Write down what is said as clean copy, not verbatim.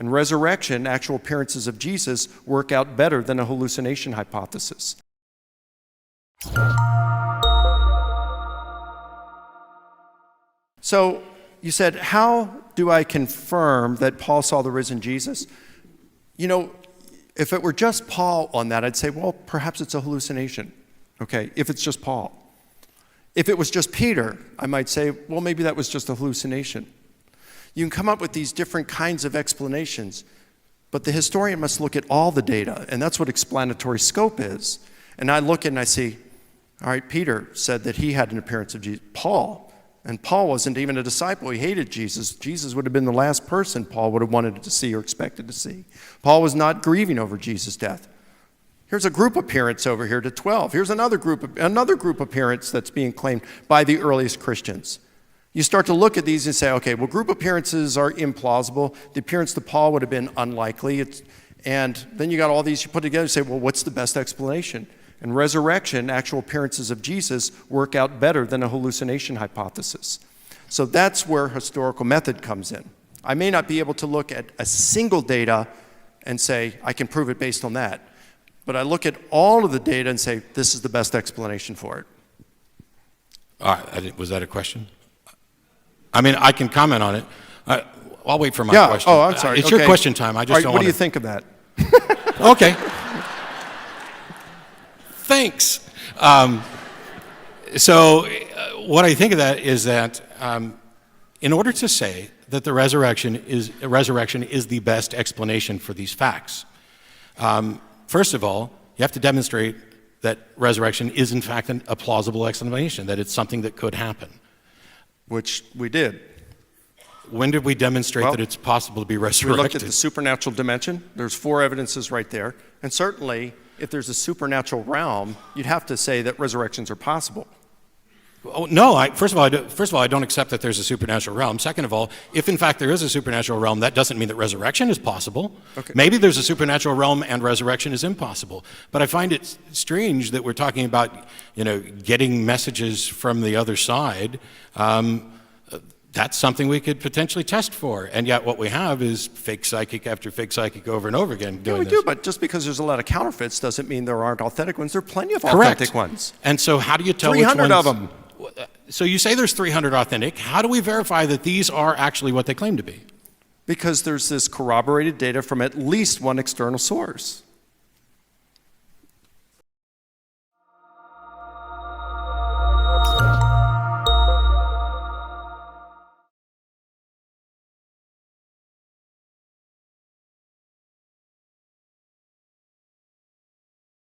and resurrection, actual appearances of Jesus, work out better than a hallucination hypothesis. So you said, how do I confirm that Paul saw the risen Jesus? You know, if it were just Paul on that, I'd say, well, perhaps it's a hallucination, okay, if it's just Paul. If it was just Peter, I might say, well, maybe that was just a hallucination. You can come up with these different kinds of explanations, but the historian must look at all the data, and that's what explanatory scope is. And I look and I see, all right, Peter said that he had an appearance of Jesus. And Paul wasn't even a disciple. He hated Jesus. Jesus would have been the last person Paul would have wanted to see or expected to see. Paul was not grieving over Jesus' death. Here's a group appearance over here to 12. Here's another group appearance that's being claimed by the earliest Christians. You start to look at these and say, okay, well, group appearances are implausible. The appearance to Paul would have been unlikely. And then you got all these you put together and say, well, what's the best explanation? And resurrection, actual appearances of Jesus, work out better than a hallucination hypothesis. So that's where historical method comes in. I may not be able to look at a single data and say, I can prove it based on that. But I look at all of the data and say, this is the best explanation for it. Was that a question? I mean, I can comment on it. I'll wait for my question. Oh, I'm sorry. It's your question time. I just don't what do you think of that? Okay. Thanks. So what I think of that is that in order to say that the resurrection is the best explanation for these facts, first of all, you have to demonstrate that resurrection is in fact a plausible explanation, that it's something that could happen. Which we did. When did we demonstrate that it's possible to be resurrected? We looked at the supernatural dimension. There's 4 evidences right there. And certainly, if there's a supernatural realm, you'd have to say that resurrections are possible. Oh, no, first of all, I don't accept that there's a supernatural realm. Second of all, if in fact there is a supernatural realm, that doesn't mean that resurrection is possible. Okay. Maybe there's a supernatural realm and resurrection is impossible. But I find it strange that we're talking about, getting messages from the other side. That's something we could potentially test for. And yet what we have is fake psychic after fake psychic over and over again doing this. Yeah, we do, but just because there's a lot of counterfeits doesn't mean there aren't authentic ones. There are plenty of authentic ones. And so how do you tell 300 of them. So you say there's 300 authentic. How do we verify that these are actually what they claim to be? Because there's this corroborated data from at least one external source.